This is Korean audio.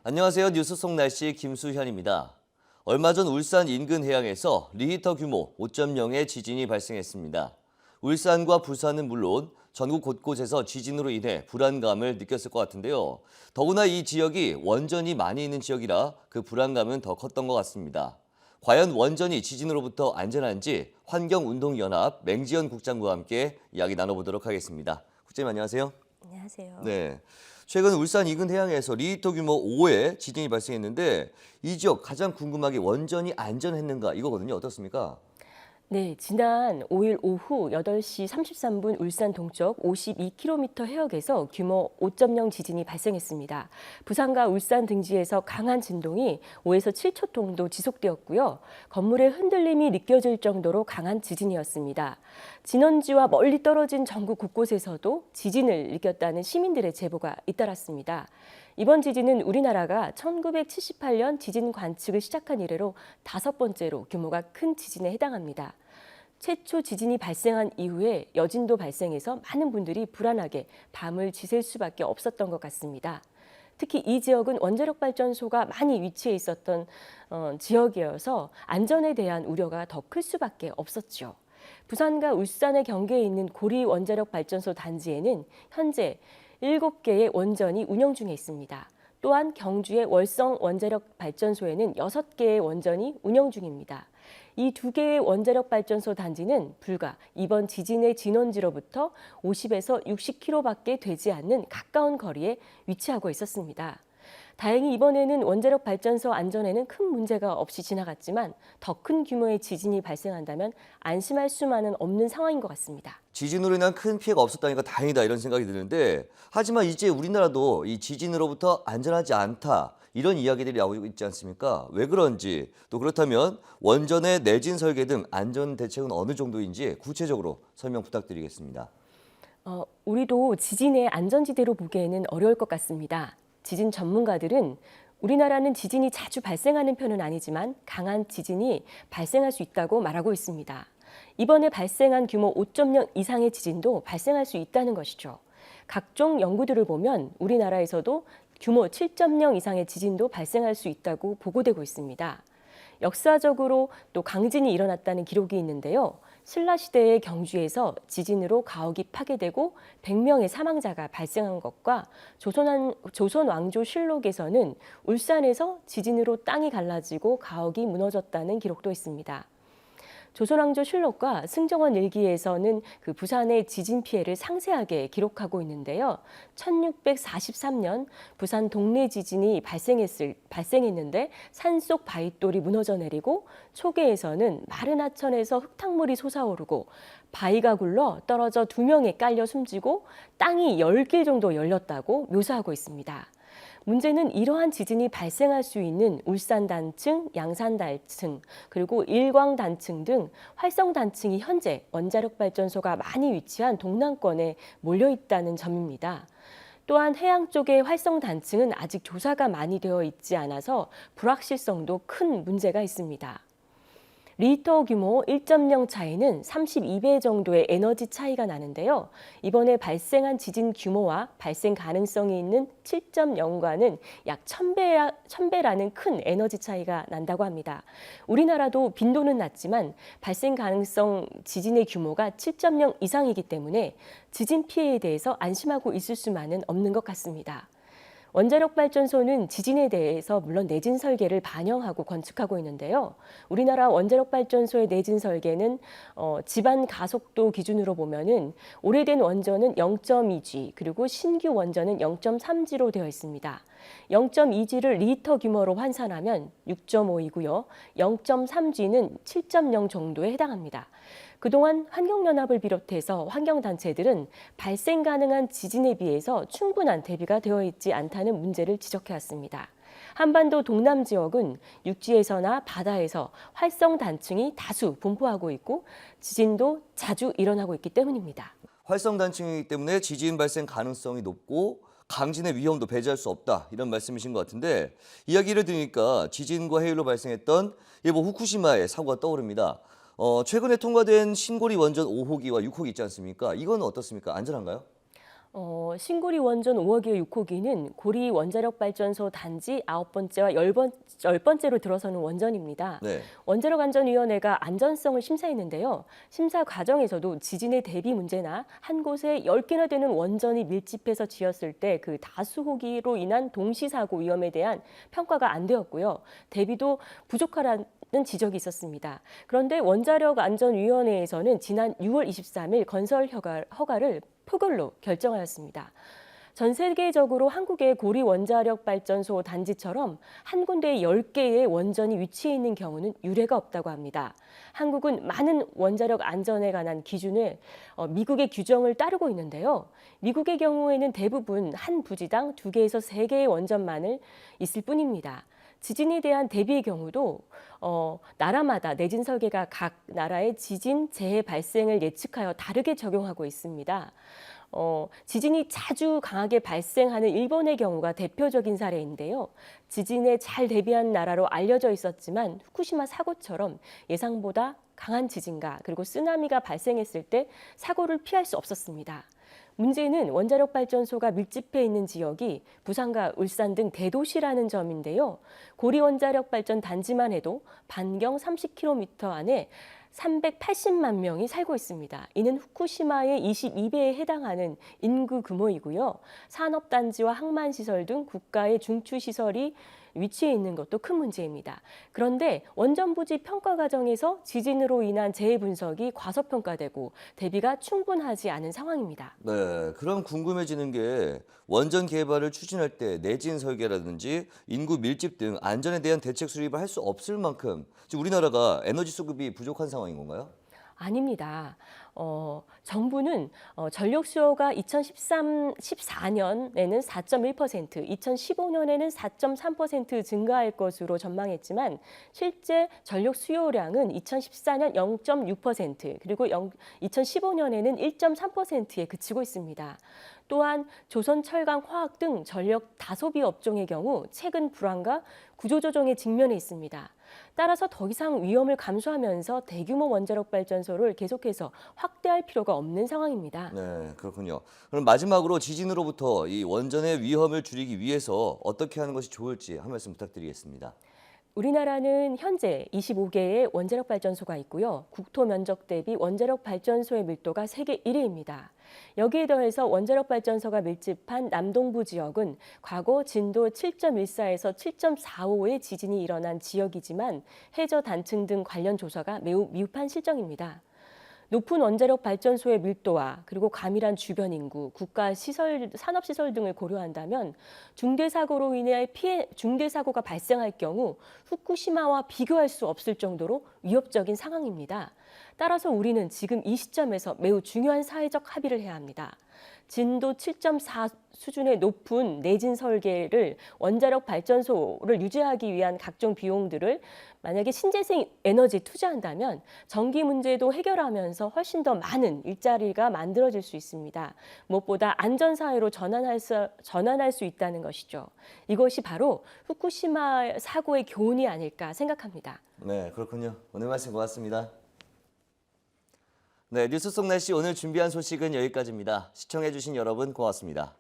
안녕하세요. 뉴스 속 날씨 김수현입니다. 얼마 전 울산 인근 해양에서 리히터 규모 5.0의 지진이 발생했습니다. 울산과 부산은 물론 전국 곳곳에서 지진으로 인해 불안감을 느꼈을 것 같은데요. 더구나 이 지역이 원전이 많이 있는 지역이라 그 불안감은 더 컸던 것 같습니다. 과연 원전이 지진으로부터 안전한지 환경운동연합 맹지연 국장과 함께 이야기 나눠보도록 하겠습니다. 국장님 안녕하세요. 안녕하세요. 네. 최근 울산 인근 해양에서 리히터 규모 5의 지진이 발생했는데 이 지역 가장 궁금한 게 원전이 안전했는가 이거거든요. 어떻습니까? 네, 지난 5일 오후 8시 33분 울산 동쪽 52km 해역에서 규모 5.0 지진이 발생했습니다. 부산과 울산 등지에서 강한 진동이 5에서 7초 정도 지속되었고요. 건물의 흔들림이 느껴질 정도로 강한 지진이었습니다. 진원지와 멀리 떨어진 전국 곳곳에서도 지진을 느꼈다는 시민들의 제보가 잇따랐습니다. 이번 지진은 우리나라가 1978년 지진 관측을 시작한 이래로 5번째로 규모가 큰 지진에 해당합니다. 최초 지진이 발생한 이후에 여진도 발생해서 많은 분들이 불안하게 밤을 지샐 수밖에 없었던 것 같습니다. 특히 이 지역은 원자력 발전소가 많이 위치해 있었던 지역이어서 안전에 대한 우려가 더 클 수밖에 없었죠. 부산과 울산의 경계에 있는 고리 원자력 발전소 단지에는 현재 7개의 원전이 운영 중에 있습니다. 또한 경주의 월성 원자력 발전소에는 6개의 원전이 운영 중입니다. 이 2개의 원자력 발전소 단지는 불과 이번 지진의 진원지로부터 50에서 60km밖에 되지 않는 가까운 거리에 위치하고 있었습니다. 다행히 이번에는 원자력 발전소 안전에는 큰 문제가 없이 지나갔지만 더 큰 규모의 지진이 발생한다면 안심할 수만은 없는 상황인 것 같습니다. 지진으로 인한 큰 피해가 없었다니까 다행이다 이런 생각이 드는데 하지만 이제 우리나라도 이 지진으로부터 안전하지 않다 이런 이야기들이 나오고 있지 않습니까? 왜 그런지 또 그렇다면 원전의 내진 설계 등 안전 대책은 어느 정도인지 구체적으로 설명 부탁드리겠습니다. 우리도 지진의 안전지대로 보기에는 어려울 것 같습니다. 지진 전문가들은 우리나라는 지진이 자주 발생하는 편은 아니지만 강한 지진이 발생할 수 있다고 말하고 있습니다. 이번에 발생한 규모 5.0 이상의 지진도 발생할 수 있다는 것이죠. 각종 연구들을 보면 우리나라에서도 규모 7.0 이상의 지진도 발생할 수 있다고 보고되고 있습니다. 역사적으로 또 강진이 일어났다는 기록이 있는데요. 신라시대의 경주에서 지진으로 가옥이 파괴되고 100명의 사망자가 발생한 것과 조선왕조실록에서는 울산에서 지진으로 땅이 갈라지고 가옥이 무너졌다는 기록도 있습니다. 조선왕조실록과 승정원 일기에서는 그 부산의 지진 피해를 상세하게 기록하고 있는데요. 1643년 부산 동래 지진이 발생했는데 산속 바위돌이 무너져 내리고 초계에서는 마른 하천에서 흙탕물이 솟아오르고 바위가 굴러 떨어져 2명이 깔려 숨지고 땅이 10길 정도 열렸다고 묘사하고 있습니다. 문제는 이러한 지진이 발생할 수 있는 울산단층, 양산단층, 그리고 일광단층 등 활성단층이 현재 원자력 발전소가 많이 위치한 동남권에 몰려 있다는 점입니다. 또한 해양 쪽의 활성단층은 아직 조사가 많이 되어 있지 않아서 불확실성도 큰 문제가 있습니다. 리히터 규모 1.0 차이는 32배 정도의 에너지 차이가 나는데요. 이번에 발생한 지진 규모와 발생 가능성이 있는 7.0과는 약 1000배라는 큰 에너지 차이가 난다고 합니다. 우리나라도 빈도는 낮지만 발생 가능성 지진의 규모가 7.0 이상이기 때문에 지진 피해에 대해서 안심하고 있을 수만은 없는 것 같습니다. 원자력 발전소는 지진에 대해서 물론 내진 설계를 반영하고 건축하고 있는데요. 우리나라 원자력 발전소의 내진 설계는 집안 가속도 기준으로 보면은 오래된 원전은 0.2G 그리고 신규 원전은 0.3G로 되어 있습니다. 0.2G를 리히터 규모로 환산하면 6.5이고요. 0.3G는 7.0 정도에 해당합니다. 그동안 환경연합을 비롯해서 환경단체들은 발생 가능한 지진에 비해서 충분한 대비가 되어 있지 않다는 문제를 지적해왔습니다. 한반도 동남 지역은 육지에서나 바다에서 활성단층이 다수 분포하고 있고 지진도 자주 일어나고 있기 때문입니다. 활성단층이기 때문에 지진 발생 가능성이 높고 강진의 위험도 배제할 수 없다 이런 말씀이신 것 같은데 이야기를 들으니까 지진과 해일로 발생했던 일본 후쿠시마의 사고가 떠오릅니다. 최근에 통과된 신고리 원전 5호기와 6호기 있지 않습니까? 이건 어떻습니까? 안전한가요? 신고리 원전 5호기, 6호기는 고리 원자력 발전소 단지 9번째와 10번째로 들어서는 원전입니다. 네. 원자력 안전위원회가 안전성을 심사했는데요. 심사 과정에서도 지진의 대비 문제나 한 곳에 10개나 되는 원전이 밀집해서 지었을 때 그 다수 호기로 인한 동시 사고 위험에 대한 평가가 안 되었고요. 대비도 부족하다는 지적이 있었습니다. 그런데 원자력 안전위원회에서는 지난 6월 23일 건설 허가를 표결로 결정하였습니다. 전 세계적으로 한국의 고리 원자력 발전소 단지처럼 한 군데에 10개의 원전이 위치해 있는 경우는 유례가 없다고 합니다. 한국은 많은 원자력 안전에 관한 기준을 미국의 규정을 따르고 있는데요. 미국의 경우에는 대부분 한 부지당 2개에서 3개의 원전만을 있을 뿐입니다. 지진에 대한 대비의 경우도 나라마다 내진 설계가 각 나라의 지진 재해 발생을 예측하여 다르게 적용하고 있습니다. 지진이 자주 강하게 발생하는 일본의 경우가 대표적인 사례인데요. 지진에 잘 대비한 나라로 알려져 있었지만 후쿠시마 사고처럼 예상보다 강한 지진과 그리고 쓰나미가 발생했을 때 사고를 피할 수 없었습니다. 문제는 원자력 발전소가 밀집해 있는 지역이 부산과 울산 등 대도시라는 점인데요. 고리 원자력 발전 단지만 해도 반경 30km 안에 380만 명이 살고 있습니다. 이는 후쿠시마의 22배에 해당하는 인구 규모이고요. 산업단지와 항만시설 등 국가의 중추시설이 위치해 있는 것도 큰 문제입니다. 그런데 원전 부지 평가 과정에서 지진으로 인한 재해 분석이 과소평가되고 대비가 충분하지 않은 상황입니다. 네, 그럼 궁금해지는 게 원전 개발을 추진할 때 내진 설계라든지 인구 밀집 등 안전에 대한 대책 수립을 할 수 없을 만큼 지금 우리나라가 에너지 수급이 부족한 상황인 건가요? 아닙니다. 정부는 전력 수요가 2014년에는 4.1%, 2015년에는 4.3% 증가할 것으로 전망했지만 실제 전력 수요량은 2014년 0.6%, 그리고 2015년에는 1.3%에 그치고 있습니다. 또한 조선, 철강, 화학 등 전력 다소비 업종의 경우 최근 불황과 구조조정에 직면해 있습니다. 따라서 더 이상 위험을 감수하면서 대규모 원자력 발전소를 계속해서 확대할 필요가 없는 상황입니다. 네, 그렇군요. 그럼 마지막으로 지진으로부터 이 원전의 위험을 줄이기 위해서 어떻게 하는 것이 좋을지 한 말씀 부탁드리겠습니다. 우리나라는 현재 25개의 원자력 발전소가 있고요. 국토 면적 대비 원자력 발전소의 밀도가 세계 1위입니다. 여기에 더해서 원자력 발전소가 밀집한 남동부 지역은 과거 진도 7.14에서 7.45의 지진이 일어난 지역이지만 해저 단층 등 관련 조사가 매우 미흡한 실정입니다. 높은 원자력 발전소의 밀도와 그리고 가밀한 주변 인구, 국가 시설, 산업 시설 등을 고려한다면 중대 사고로 인해 중대 사고가 발생할 경우 후쿠시마와 비교할 수 없을 정도로 위협적인 상황입니다. 따라서 우리는 지금 이 시점에서 매우 중요한 사회적 합의를 해야 합니다. 진도 7.4 수준의 높은 내진 설계를 원자력 발전소를 유지하기 위한 각종 비용들을 만약에 신재생 에너지에 투자한다면 전기 문제도 해결하면서 훨씬 더 많은 일자리가 만들어질 수 있습니다. 무엇보다 안전사회로 전환할 수 있다는 것이죠. 이것이 바로 후쿠시마 사고의 교훈이 아닐까 생각합니다. 네, 그렇군요. 오늘 말씀 고맙습니다. 네, 뉴스 속 날씨 오늘 준비한 소식은 여기까지입니다. 시청해주신 여러분 고맙습니다.